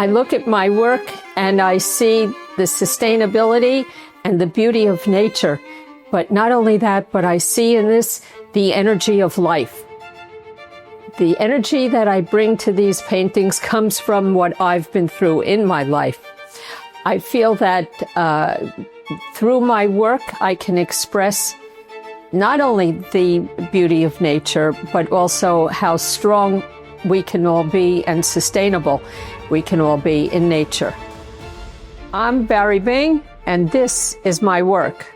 I look at my work and I see the sustainability and the beauty of nature. But not only that, but I see in this the energy of life. The energy that I bring to these paintings comes from what I've been through in my life. I feel that through my work, I can express not only the beauty of nature, but also how strong we can all be and sustainable we can all be in nature. I'm Bari Bing, and this is my work.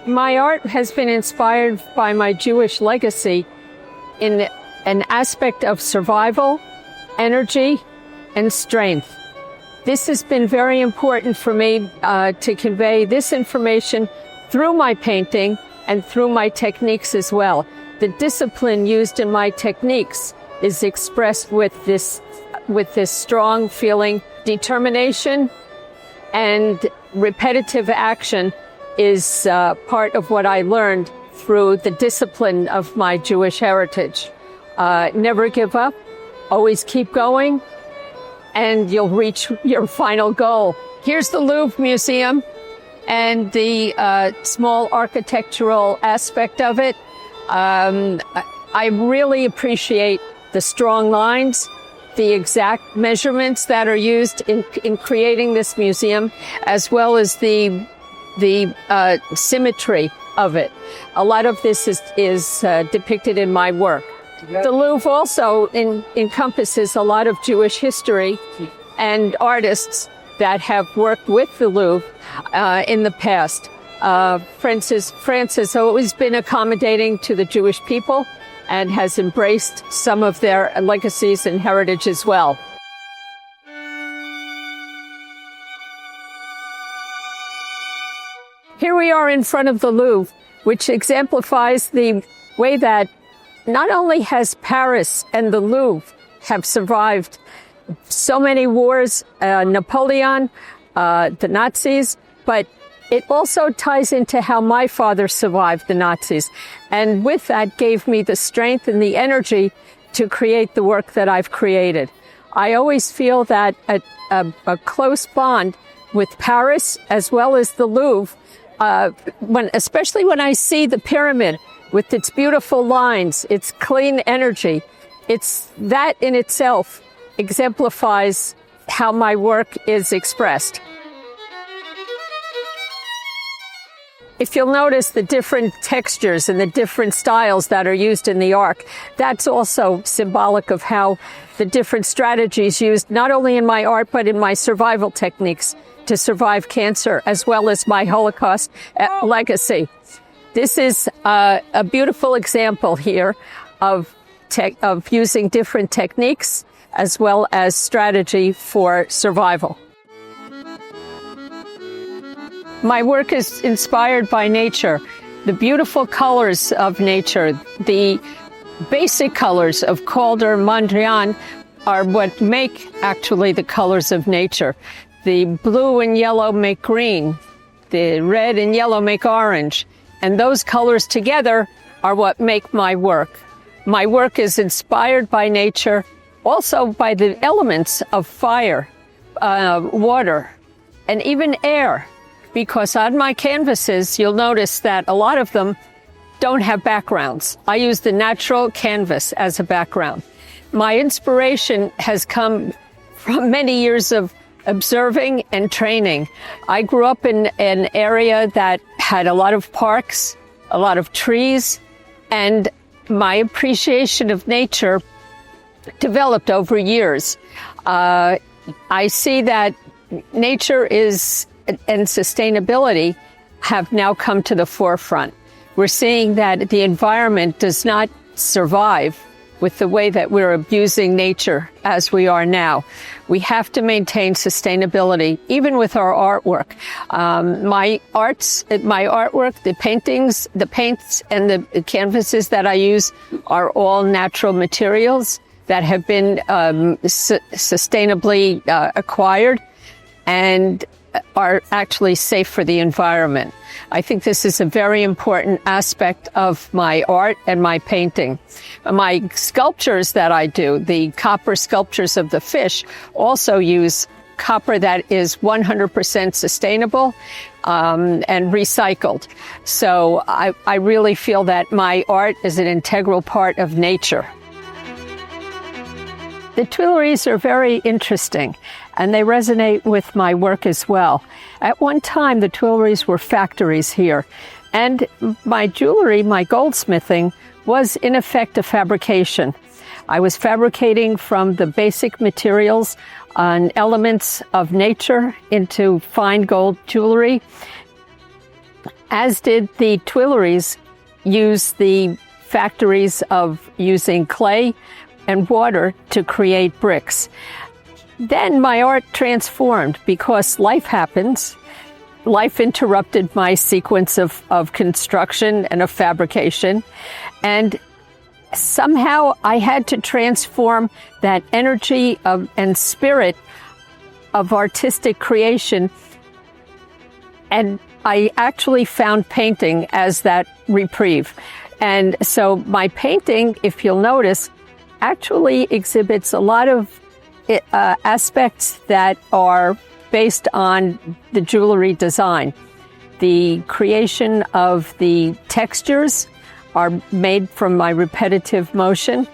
My art has been inspired by my Jewish legacy in an aspect of survival, energy, and strength. This has been very important for me to convey this information through my painting and through my techniques as well. The discipline used in my techniques is expressed with this strong feeling. Determination and repetitive action is part of what I learned through the discipline of my Jewish heritage. Never give up, always keep going, and you'll reach your final goal. Here's the Louvre Museum and the small architectural aspect of it. I really appreciate the strong lines, the exact measurements that are used in creating this museum, as well as the symmetry of it. A lot of this is depicted in my work. The Louvre also encompasses a lot of Jewish history and artists that have worked with the Louvre in the past. France has always been accommodating to the Jewish people and has embraced some of their legacies and heritage as well. Here we are in front of the Louvre, which exemplifies the way that not only has Paris and the Louvre have survived so many wars, Napoleon, the Nazis, but it also ties into how my father survived the Nazis. And with that gave me the strength and the energy to create the work that I've created. I always feel that a close bond with Paris as well as the Louvre, especially when I see the pyramid with its beautiful lines, its clean energy, that in itself exemplifies how my work is expressed. If you'll notice the different textures and the different styles that are used in the arc, that's also symbolic of how the different strategies used not only in my art but in my survival techniques to survive cancer, as well as my Holocaust legacy. This is a beautiful example here of using different techniques as well as strategy for survival. My work is inspired by nature, the beautiful colors of nature. The basic colors of Calder, Mondrian are what make actually the colors of nature. The blue and yellow make green, the red and yellow make orange. And those colors together are what make my work. My work is inspired by nature, also by the elements of fire, water, and even air. Because on my canvases, you'll notice that a lot of them don't have backgrounds. I use the natural canvas as a background. My inspiration has come from many years of observing and training. I grew up in an area that had a lot of parks, a lot of trees, and my appreciation of nature developed over years. I see that nature and sustainability have now come to the forefront. We're seeing that the environment does not survive with the way that we're abusing nature as we are now. We have to maintain sustainability, even with our artwork. My artwork, the paintings, the paints, and the canvases that I use are all natural materials that have been sustainably acquired. And are actually safe for the environment. I think this is a very important aspect of my art and my painting. My sculptures that I do, the copper sculptures of the fish, also use copper that is 100% sustainable and recycled. So I really feel that my art is an integral part of nature. The Tuileries are very interesting, and they resonate with my work as well. At one time, the Tuileries were factories here, and my jewelry, my goldsmithing, was in effect a fabrication. I was fabricating from the basic materials and elements of nature into fine gold jewelry, as did the Tuileries use the factories of using clay and water to create bricks. Then my art transformed because life happens. Life interrupted my sequence of construction and of fabrication. And somehow I had to transform that energy and spirit of artistic creation. And I actually found painting as that reprieve. And so my painting, if you'll notice, actually exhibits a lot of aspects that are based on the jewelry design. The creation of the textures are made from my repetitive motion,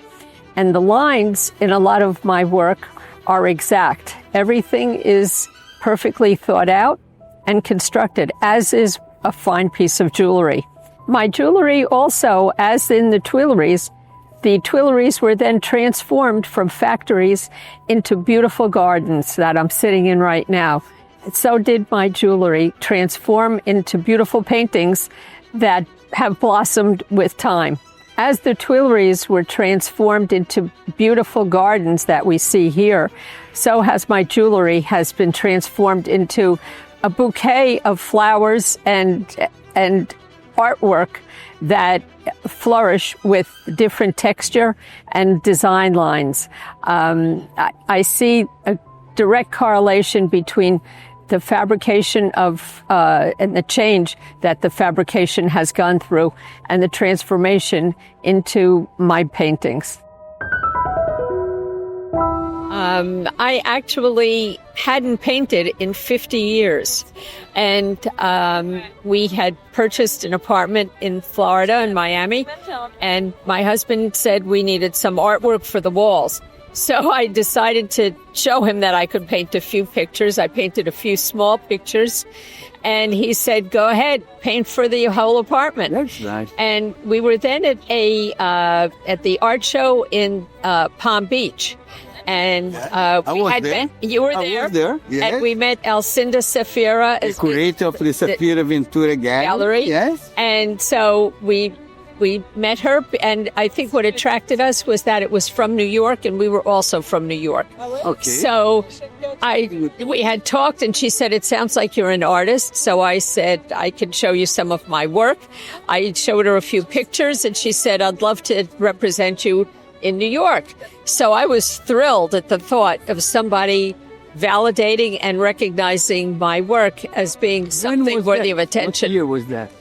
and the lines in a lot of my work are exact. Everything is perfectly thought out and constructed, as is a fine piece of jewelry. My jewelry also, as in the Tuileries were then transformed from factories into beautiful gardens that I'm sitting in right now. So did my jewelry transform into beautiful paintings that have blossomed with time. As the Tuileries were transformed into beautiful gardens that we see here, so has my jewelry has been transformed into a bouquet of flowers and artwork that flourish with different texture and design lines. I see a direct correlation between the fabrication of and the change that the fabrication has gone through and the transformation into my paintings. I actually hadn't painted in 50 years. And we had purchased an apartment in Florida, in Miami. And my husband said we needed some artwork for the walls. So I decided to show him that I could paint a few pictures. I painted a few small pictures. And he said, go ahead, paint for the whole apartment. That's nice. And we were then at the art show in Palm Beach. And we had met. You were there. I was there, yes. And we met Alcinda Saphira, the curator of the Saphira Ventura gallery. Yes. And so we met her, and I think what attracted us was that it was from New York, and we were also from New York. Okay. So we had talked, and she said, it sounds like you're an artist. So I said, I can show you some of my work. I showed her a few pictures, and she said, I'd love to represent you in New York. So I was thrilled at the thought of somebody validating and recognizing my work as being something worthy of attention. What year was that?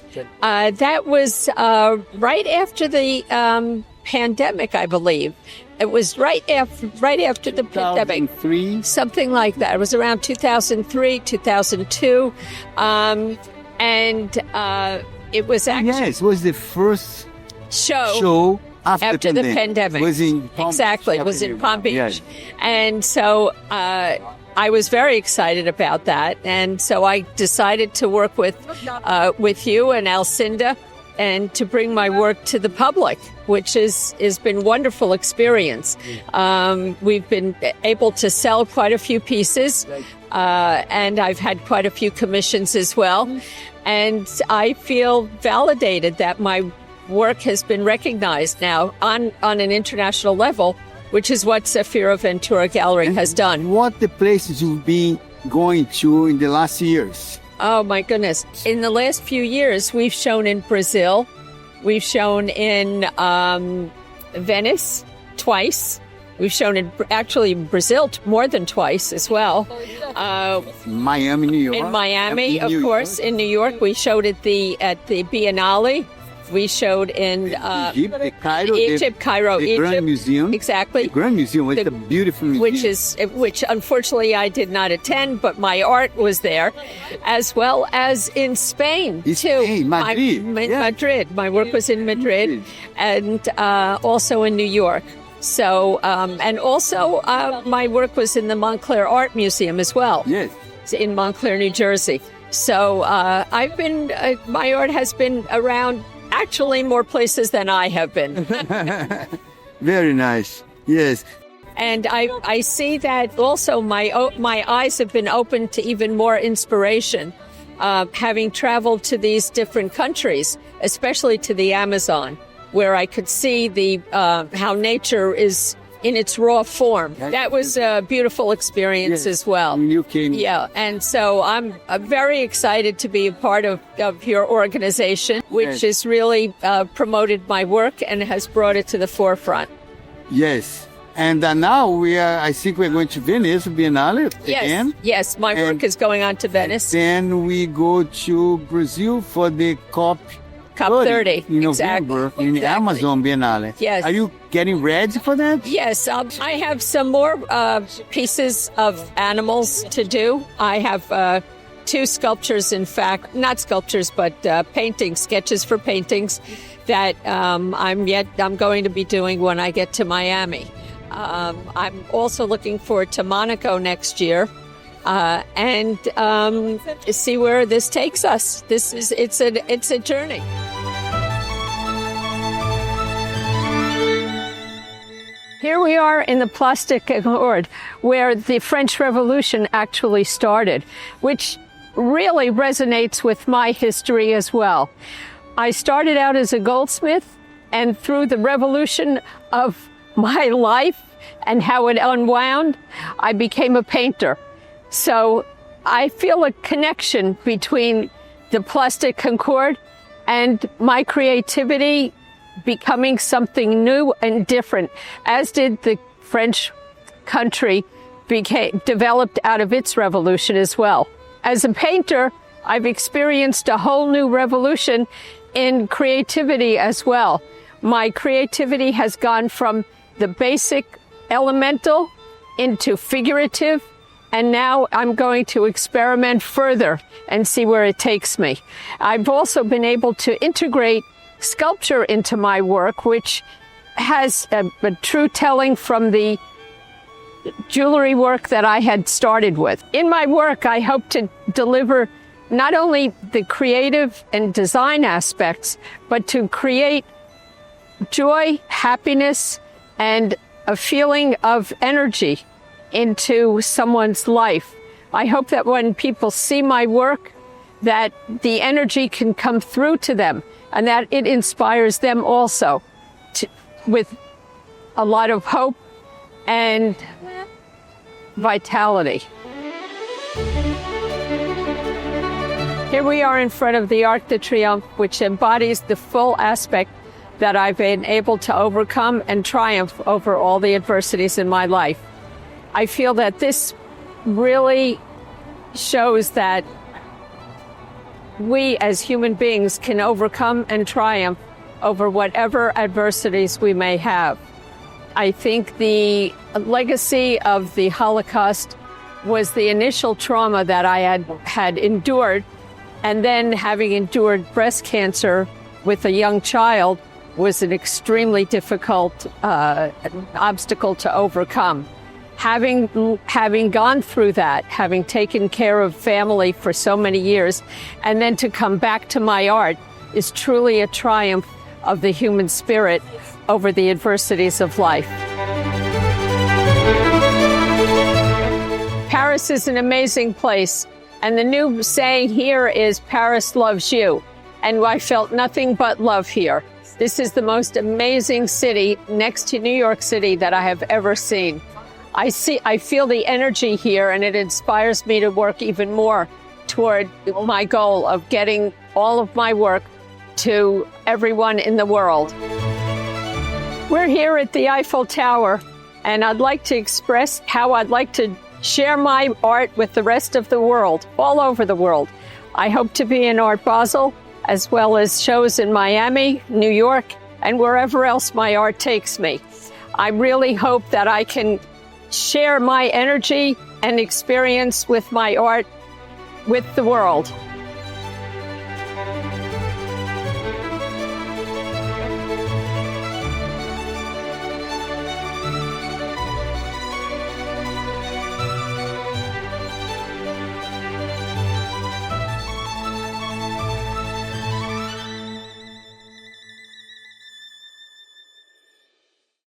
That was right after the pandemic, I believe. It was right after the pandemic. 2003? Something like that. It was around 2003, 2002. And it was actually... Yes, it was the first show after the pandemic. It was in Palm Exactly. It was in Palm Beach. Yes. And so I was very excited about that. And so I decided to work with you and Alcinda and to bring my work to the public, which has been a wonderful experience. We've been able to sell quite a few pieces, and I've had quite a few commissions as well. And I feel validated that my work has been recognized now on an international level, which is what Saphira Ventura Gallery has done. What the places you've been going to in the last years? Oh, my goodness. In the last few years, we've shown in Brazil. We've shown in Venice twice. We've shown it actually in Brazil more than twice as well. Miami, New York. In Miami, of New course. York. In New York, we showed it at the Bienal. We showed in Egypt, Cairo, the Egypt. Grand Museum. Exactly. The Grand Museum was a beautiful museum. Which unfortunately I did not attend, but my art was there, as well as in Spain too. Spain, Madrid. Madrid. My work was in Madrid, and also in New York. So, and also my work was in the Montclair Art Museum as well. Yes. In Montclair, New Jersey. So I've been. My art has been around. Actually, more places than I have been. Very nice. Yes. And I see that also my eyes have been opened to even more inspiration, having traveled to these different countries, especially to the Amazon, where I could see the how nature is in its raw form. That was a beautiful experience as well. You came. Yeah, and so I'm very excited to be a part of your organization, which has really promoted my work and has brought it to the forefront. Yes. And now I think we're going to Venice Biennale again. Yes, my work is going on to Venice. Then we go to Brazil for the COP 30 in November in the Amazon Biennale. Yes. Are you getting ready for that? Yes, I have some more pieces of animals to do. I have 2 sculptures, in fact, not sculptures, but paintings, sketches for paintings that I'm going to be doing when I get to Miami. I'm also looking forward to Monaco next year. And see where this takes us. It's a journey. Here we are in the Plastic Accord, where the French Revolution actually started, which really resonates with my history as well. I started out as a goldsmith, and through the revolution of my life and how it unwound, I became a painter. So I feel a connection between the Plastic Concord and my creativity becoming something new and different, as did the French country developed out of its revolution as well. As a painter, I've experienced a whole new revolution in creativity as well. My creativity has gone from the basic elemental into figurative, and now I'm going to experiment further and see where it takes me. I've also been able to integrate sculpture into my work, which has a true telling from the jewelry work that I had started with. In my work, I hope to deliver not only the creative and design aspects, but to create joy, happiness, and a feeling of energy into someone's life. I hope that when people see my work, that the energy can come through to them and that it inspires them also with a lot of hope and vitality. Here we are in front of the Arc de Triomphe, which embodies the full aspect that I've been able to overcome and triumph over all the adversities in my life. I feel that this really shows that we as human beings can overcome and triumph over whatever adversities we may have. I think the legacy of the Holocaust was the initial trauma that I had endured, and then having endured breast cancer with a young child was an extremely difficult obstacle to overcome. Having gone through that, having taken care of family for so many years, and then to come back to my art is truly a triumph of the human spirit over the adversities of life. Paris is an amazing place, and the new saying here is Paris loves you, and I felt nothing but love here. This is the most amazing city next to New York City that I have ever seen. I feel the energy here, and it inspires me to work even more toward my goal of getting all of my work to everyone in the world. We're here at the Eiffel Tower, and I'd like to express how I'd like to share my art with the rest of the world, all over the world. I hope to be in Art Basel, as well as shows in Miami, New York, and wherever else my art takes me. I really hope that I can share my energy and experience with my art with the world.